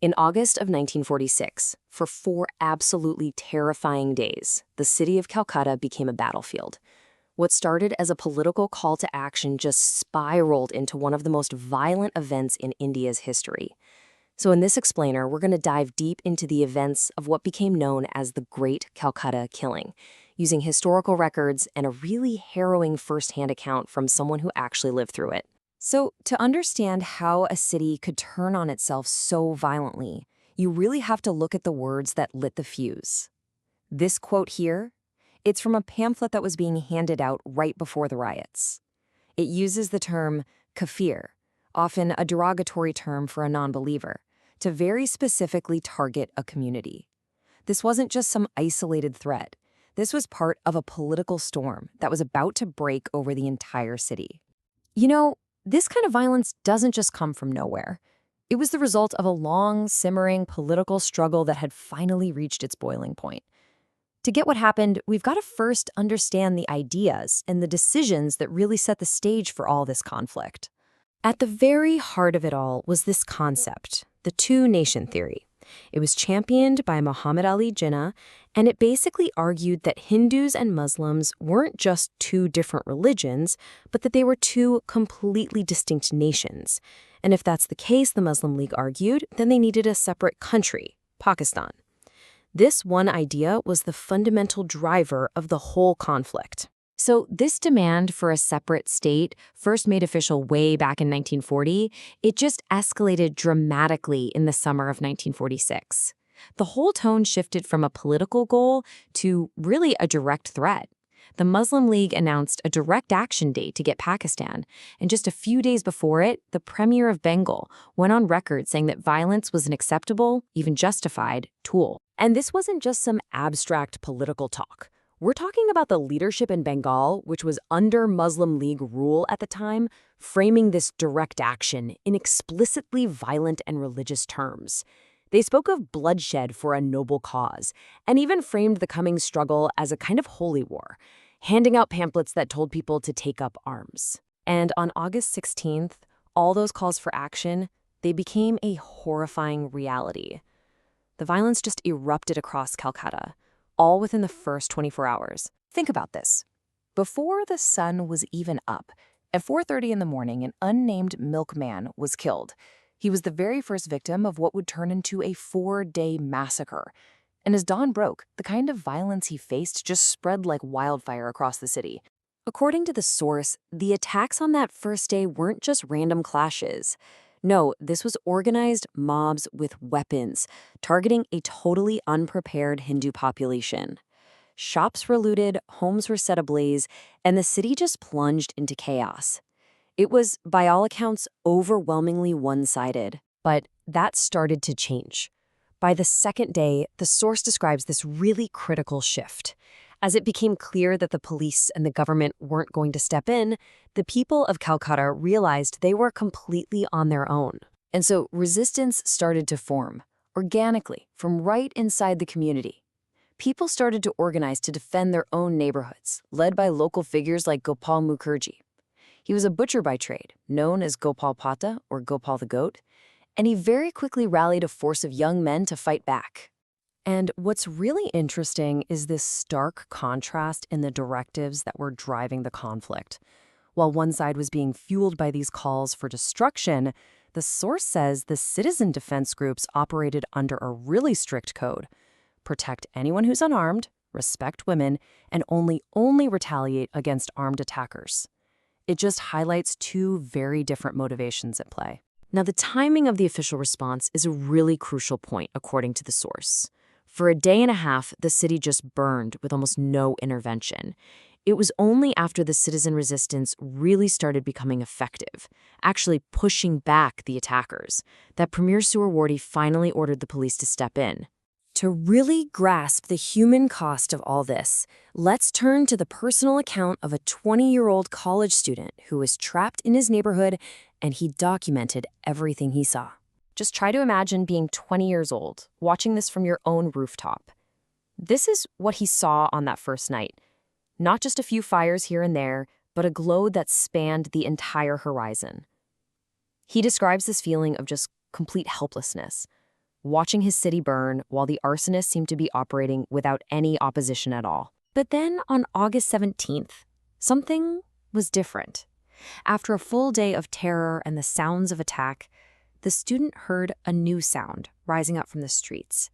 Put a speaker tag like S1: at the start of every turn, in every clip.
S1: In August of 1946, for 4 absolutely terrifying days, the city of Calcutta became a battlefield. What started as a political call to action just spiraled into one of the most violent events in India's history. So in this explainer, we're going to dive deep into the events of what became known as the Great Calcutta Killing, using historical records and a really harrowing firsthand account from someone who actually lived through it. So to understand how a city could turn on itself so violently, you really have to look at the words that lit the fuse. This quote here, it's from a pamphlet that was being handed out right before the riots. It uses the term kafir, often a derogatory term for a non-believer, to very specifically target a community. This wasn't just some isolated threat. This was part of a political storm that was about to break over the entire city. You know, this kind of violence doesn't just come from nowhere. It was the result of a long, simmering political struggle that had finally reached its boiling point. To get what happened, we've got to first understand the ideas and the decisions that really set the stage for all this conflict. At the very heart of it all was this concept, the two-nation theory. It was championed by Muhammad Ali Jinnah, and it basically argued that Hindus and Muslims weren't just two different religions, but that they were two completely distinct nations. And if that's the case, the Muslim League argued, then they needed a separate country, Pakistan. This one idea was the fundamental driver of the whole conflict. So this demand for a separate state, first made official way back in 1940, it just escalated dramatically in the summer of 1946. The whole tone shifted from a political goal to really a direct threat. The Muslim League announced a direct action date to get Pakistan, and just a few days before it, the Premier of Bengal went on record saying that violence was an acceptable, even justified, tool. And this wasn't just some abstract political talk. We're talking about the leadership in Bengal, which was under Muslim League rule at the time, framing this direct action in explicitly violent and religious terms. They spoke of bloodshed for a noble cause, and even framed the coming struggle as a kind of holy war, handing out pamphlets that told people to take up arms. And on August 16th, all those calls for action, they became a horrifying reality. The violence just erupted across Calcutta, all within the first 24 hours. Think about this. Before the sun was even up, at 4:30 in the morning, an unnamed milkman was killed. He was the very first victim of what would turn into a 4-day massacre. And as dawn broke, the kind of violence he faced just spread like wildfire across the city. According to the source, the attacks on that first day weren't just random clashes. No, this was organized mobs with weapons, targeting a totally unprepared Hindu population. Shops were looted, homes were set ablaze, and the city just plunged into chaos. It was, by all accounts, overwhelmingly one-sided, but that started to change. By the second day, the source describes this really critical shift. As it became clear that the police and the government weren't going to step in, the people of Calcutta realized they were completely on their own. And so resistance started to form, organically, from right inside the community. People started to organize to defend their own neighborhoods, led by local figures like Gopal Mukherjee. He was a butcher by trade, known as Gopal Pata, or Gopal the Goat, and he very quickly rallied a force of young men to fight back. And what's really interesting is this stark contrast in the directives that were driving the conflict. While one side was being fueled by these calls for destruction, the source says the citizen defense groups operated under a really strict code. Protect anyone who's unarmed, respect women, and only retaliate against armed attackers. It just highlights two very different motivations at play. Now, the timing of the official response is a really crucial point, according to the source. For a day and a half, the city just burned with almost no intervention. It was only after the citizen resistance really started becoming effective, actually pushing back the attackers, that Premier Suhrawardy finally ordered the police to step in. To really grasp the human cost of all this, let's turn to the personal account of a 20-year-old college student who was trapped in his neighborhood, and he documented everything he saw. Just try to imagine being 20 years old, watching this from your own rooftop. This is what he saw on that first night. Not just a few fires here and there, but a glow that spanned the entire horizon. He describes this feeling of just complete helplessness. watching his city burn while the arsonist seemed to be operating without any opposition at all. But then on August 17th, something was different. After a full day of terror and the sounds of attack, the student heard a new sound rising up from the streets.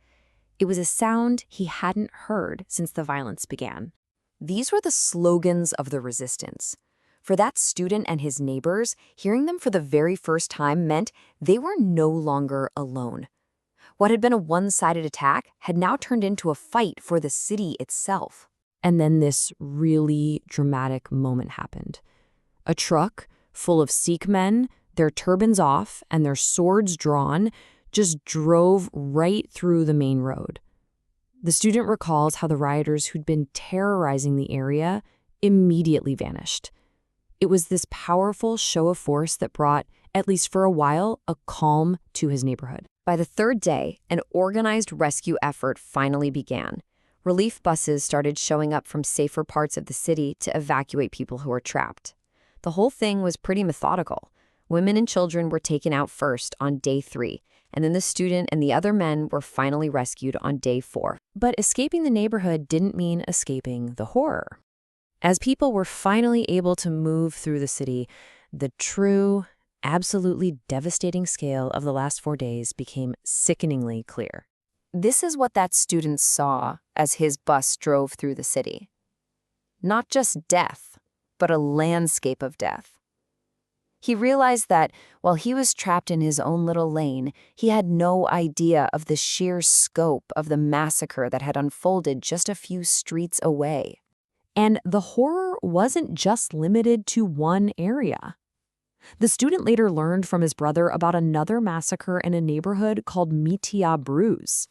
S1: It was a sound he hadn't heard since the violence began. These were the slogans of the resistance. For that student and his neighbors, hearing them for the very first time meant they were no longer alone. What had been a one-sided attack had now turned into a fight for the city itself. And then this really dramatic moment happened. A truck full of Sikh men, their turbans off and their swords drawn, just drove right through the main road. The student recalls how the rioters who'd been terrorizing the area immediately vanished. It was this powerful show of force that brought, at least for a while, a calm to his neighborhood. By the third day, an organized rescue effort finally began. Relief buses started showing up from safer parts of the city to evacuate people who were trapped. The whole thing was pretty methodical. Women and children were taken out first on day 3, and then the student and the other men were finally rescued on day 4. But escaping the neighborhood didn't mean escaping the horror. As people were finally able to move through the city, the true, absolutely devastating scale of the last 4 days became sickeningly clear. This is what that student saw as his bus drove through the city. Not just death, but a landscape of death. He realized that while he was trapped in his own little lane, he had no idea of the sheer scope of the massacre that had unfolded just a few streets away. And the horror wasn't just limited to one area. The student later learned from his brother about another massacre in a neighborhood called Mitia Bruise.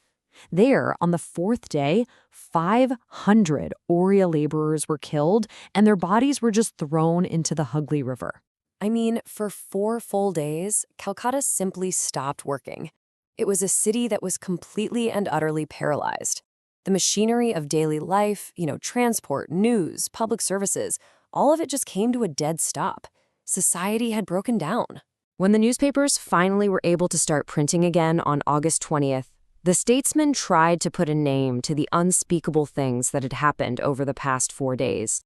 S1: There, on the 4th day, 500 Oriya laborers were killed, and their bodies were just thrown into the Hugli River. I mean, for 4 full days, Calcutta simply stopped working. It was a city that was completely and utterly paralyzed. The machinery of daily life, transport, news, public services, all of it just came to a dead stop. Society had broken down. When the newspapers finally were able to start printing again on August 20th, the statesman tried to put a name to the unspeakable things that had happened over the past 4 days.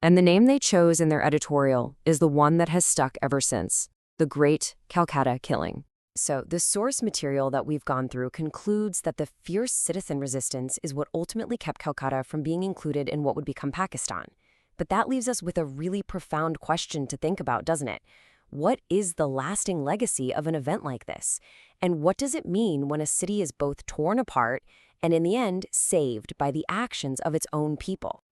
S1: And the name they chose in their editorial is the one that has stuck ever since, the Great Calcutta Killing. So the source material that we've gone through concludes that the fierce citizen resistance is what ultimately kept Calcutta from being included in what would become Pakistan. But that leaves us with a really profound question to think about, doesn't it? What is the lasting legacy of an event like this? And what does it mean when a city is both torn apart and in the end saved by the actions of its own people?